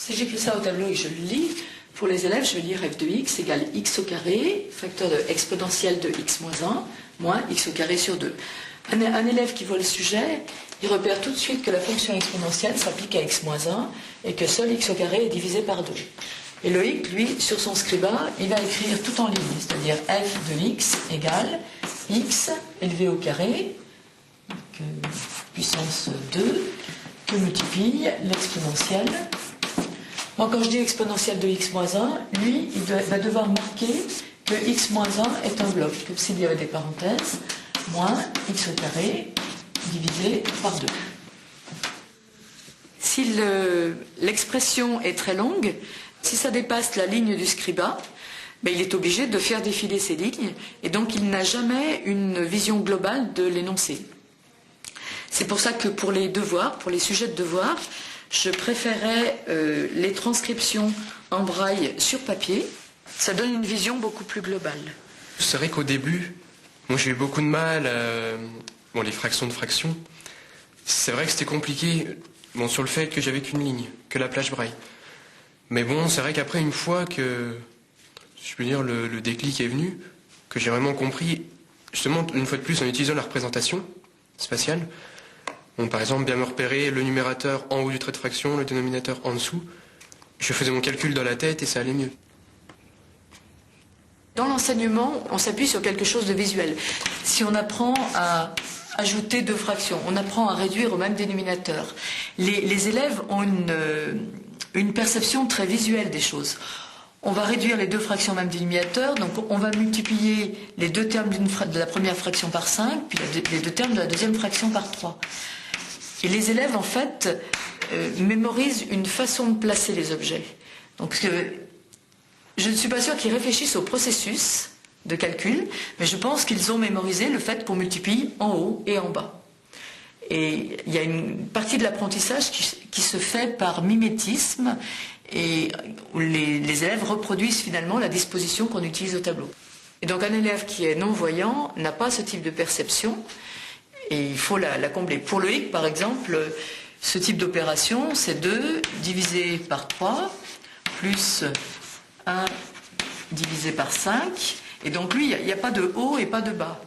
Si j'écris ça au tableau et que je le lis, pour les élèves, je vais lire f de x égale x au carré, facteur de exponentielle de x moins 1, moins x au carré sur 2. Un élève qui voit le sujet, il repère tout de suite que la fonction exponentielle s'applique à x moins 1 et que seul x au carré est divisé par 2. Et Loïc, lui, sur son scriba, il va écrire tout en ligne, c'est-à-dire f de x égale x élevé au carré, donc, puissance 2, que multiplie l'exponentielle. Moi, quand je dis exponentielle de x moins 1, lui, il va devoir marquer que x moins 1 est un bloc, comme s'il y avait des parenthèses, moins x au carré divisé par 2. Si l'expression est très longue, si ça dépasse la ligne du scriba, ben, il est obligé de faire défiler ces lignes, et donc il n'a jamais une vision globale de l'énoncé. C'est pour ça que pour les devoirs, pour les sujets de devoirs, je préférais les transcriptions en braille sur papier. Ça donne une vision beaucoup plus globale. C'est vrai qu'au début, moi j'ai eu beaucoup de mal, les fractions de fractions. C'est vrai que c'était compliqué, sur le fait que j'avais qu'une ligne, que la plage braille. Mais bon, c'est vrai qu'après, une fois que, je peux dire, le déclic est venu, que j'ai vraiment compris, justement, une fois de plus, en utilisant la représentation spatiale, par exemple, bien me repérer le numérateur en haut du trait de fraction, le dénominateur en dessous. Je faisais mon calcul dans la tête et ça allait mieux. Dans l'enseignement, on s'appuie sur quelque chose de visuel. Si on apprend à ajouter deux fractions, on apprend à réduire au même dénominateur. Les élèves ont une perception très visuelle des choses. On va réduire les deux fractions au même dénominateur, donc on va multiplier les deux termes de la première fraction par 5, puis les deux termes de la deuxième fraction par 3. Et les élèves, en fait, mémorisent une façon de placer les objets. Donc, je ne suis pas sûre qu'ils réfléchissent au processus de calcul, mais je pense qu'ils ont mémorisé le fait qu'on multiplie en haut et en bas. Et il y a une partie de l'apprentissage qui se fait par mimétisme, et où les élèves reproduisent finalement la disposition qu'on utilise au tableau. Et donc un élève qui est non-voyant n'a pas ce type de perception, et il faut la combler. Pour le hic, par exemple, ce type d'opération, c'est 2 divisé par 3, plus 1 divisé par 5, et donc lui, il n'y a pas de haut et pas de bas.